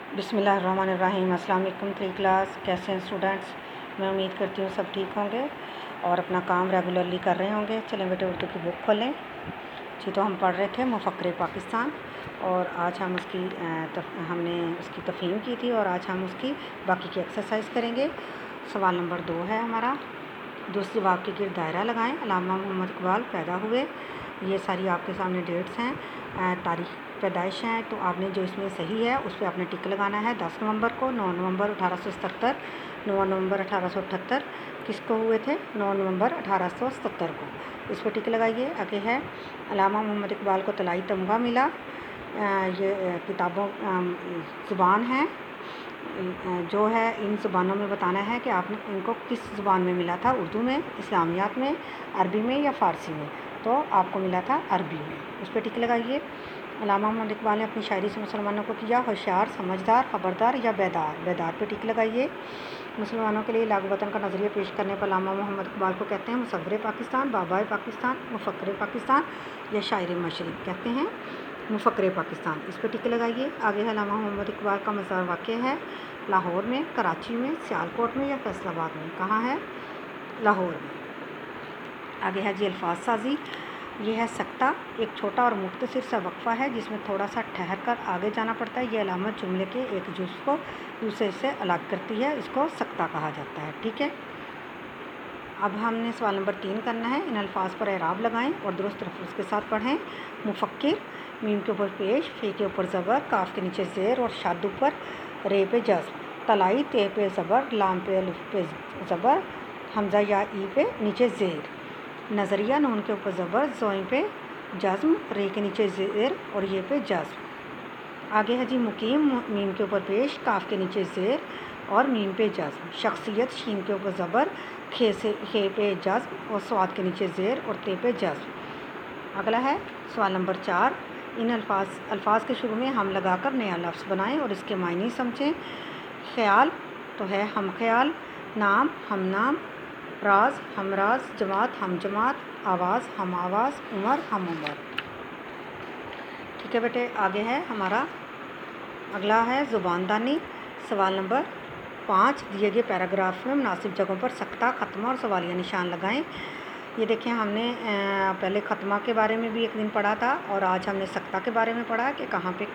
बिस्मिल्लाहिर्रहमानिर्रहीम। अस्सलाम वालेकुम। 3 क्लास कैसे हैं स्टूडेंट्स? मैं उम्मीद करती हूँ सब ठीक होंगे और अपना काम रेगुलरली कर रहे होंगे। चलें बेटे उर्दू की बुक खोलें। जी, तो हम पढ़ रहे थे मुफ़क्किर पाकिस्तान और आज हम हमने उसकी तफ़हीम की थी और आज हम उसकी बाकी की एक्सरसाइज करेंगे। सवाल नंबर 2 है हमारा। दूसरी वाक़ के गिर्द दायरा लगाएं। अल्लामा मोहम्मद इकबाल पैदा हुए, ये सारी आपके सामने डेट्स हैं, तारीख़ पैदाइश हैं। तो आपने जो इसमें सही है उस पर आपने टिक लगाना है। 10 नवंबर को, 9 नवंबर 1877, 9 नवंबर 1878 किसको हुए थे? 9 नवंबर 1877 को। इस पर टिक लगाइए। आगे है अल्लामा मोहम्मद इकबाल को तलाई तमगा मिला। ये किताबों ज़ुबान है जो है, इन ज़ुबानों में बताना है कि आपने इनको किस ज़ुबान में मिला था, उर्दू में, इस्लामियात में, अरबी में या फ़ारसी में। तो आपको मिला था अरबी में। उस पर टिक लगाइए। अल्लामा मोहम्मद इकबाल ने अपनी शायरी से मुसलमानों को किया होशियार, समझदार, ख़बरदार या बेदार। बेदार पे टिक लगाइए। मुसलमानों के लिए लागू वतन का नज़रिया पेश करने पर अल्लामा मोहम्मद इकबाल को कहते हैं मुसव्विर पाकिस्तान, बाबाए पाकिस्तान, मुफ़क्किर पाकिस्तान या शायर मशरिक़ कहते हैं मुफ़क्किर पाकिस्तान। इस पर टिक लगाइए। आगे है अल्लामा मोहम्मद इकबाल का मज़ार वाक़ है लाहौर में, कराची में, सियालकोट में या फैसलाबाद में। कहाँ है? लाहौर में। आगे है जी अल्फाज साजी। ये है सक्ता, एक छोटा और मुख्तसर सा वक्फ़ा है जिसमें थोड़ा सा ठहर कर आगे जाना पड़ता है। ये अलामत जुमले के एक जुज़ को दूसरे से अलग करती है, इसको सक्ता कहा जाता है। ठीक है, अब हमने सवाल नंबर 3 करना है। इन अल्फाज पर एराब लगाएं और दुरुस्त लफ्ज़ के साथ पढ़ें। मुफ़क्किर, मीम के ऊपर पेश, फे के ऊपर ज़बर, काफ के नीचे ज़ेर और शाद ऊपर, रे पे जज़्म। तलाई, ते पे ज़बर, लाम पे अलिफ पे ज़बर, हमज़ा या ई पे नीचे ज़ेर। नज़रिया, नून के ऊपर ज़बर, ज़ोइन पे जज़्म, रे के नीचे ज़ेर और ये पे जज़्म। आगे है जी मुकीम, मीम के ऊपर पेश, काफ के नीचे ज़ेर और मीम पे जज़्म। शख्सियत, शीन के ऊपर ज़बर, खे पे जज़्म और स्वाद के नीचे ज़ेर और ते पे जज़्म। अगला है सवाल नंबर 4। इन अल्फाज के शुरू में हम लगाकर नया लफ्ज़ बनाएं और इसके मायने समझें। ख्याल तो है हम ख्याल, नाम हम नाम, राज हम राज, जमात हम जमात, आवाज़ हम आवाज़, उमर हम उमर। ठीक है बेटे, आगे है हमारा अगला है ज़ुबानदानी। सवाल नंबर 5। दिए गए पैराग्राफ में मुनासिब जगहों पर सक्ता, ख़त्मा और सवालिया निशान लगाएं। ये देखें, हमने पहले ख़त्मा के बारे में भी एक दिन पढ़ा था और आज हमने सक्ता के बारे में पढ़ा कि कहाँ पे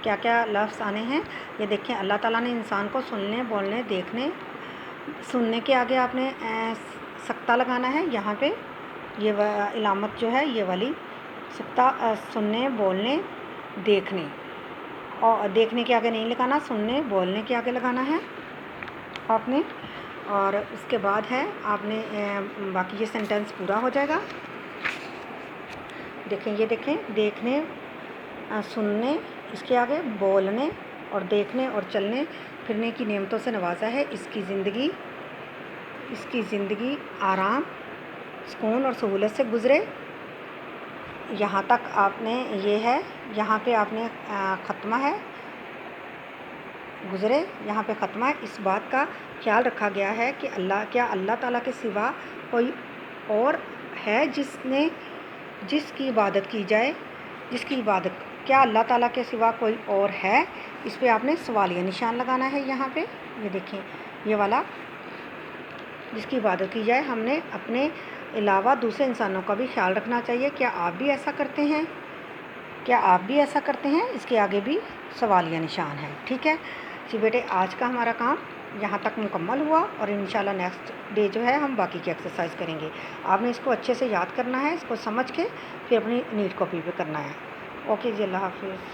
क्या क्या लफ्ज़ आने हैं। ये देखें, अल्लाह ताला ने इंसान को सुनने, बोलने, देखने, सुनने के आगे आपने सक्ता लगाना है। यहाँ पे ये इलामत जो है ये वाली सक्ता, सुनने, बोलने, देखने, और देखने के आगे नहीं लगाना, सुनने, बोलने के आगे लगाना है आपने। और उसके बाद है आपने बाकी ये सेंटेंस पूरा हो जाएगा। देखें, ये देखें, देखने, सुनने, इसके आगे बोलने और देखने और चलने फिरने की नेमतों से नवाजा है। इसकी ज़िंदगी आराम, सुकून और सहूलत से गुज़रे। यहाँ तक आपने ये है, यहाँ पे आपने ख़त्मा है, गुज़रे, यहाँ पे ख़त्मा है। इस बात का ख्याल रखा गया है कि अल्लाह ताला के सिवा कोई और है जिसकी इबादत की जाए, क्या अल्लाह ताला के सिवा कोई और है? इस पे आपने सवालिया निशान लगाना है। यहाँ पे ये देखें, ये वाला जिसकी इबादत की जाए, हमने अपने अलावा दूसरे इंसानों का भी ख्याल रखना चाहिए। क्या आप भी ऐसा करते हैं? इसके आगे भी सवालिया निशान है। ठीक है जी बेटे, आज का हमारा काम यहाँ तक मुकम्मल हुआ और इंशाल्लाह नेक्स्ट डे जो है हम बाकी की एक्सरसाइज करेंगे। आपने इसको अच्छे से याद करना है, इसको समझ के फिर अपनी नीट कॉपी पे करना है। ओके जी, अल्लाह हाफिज़।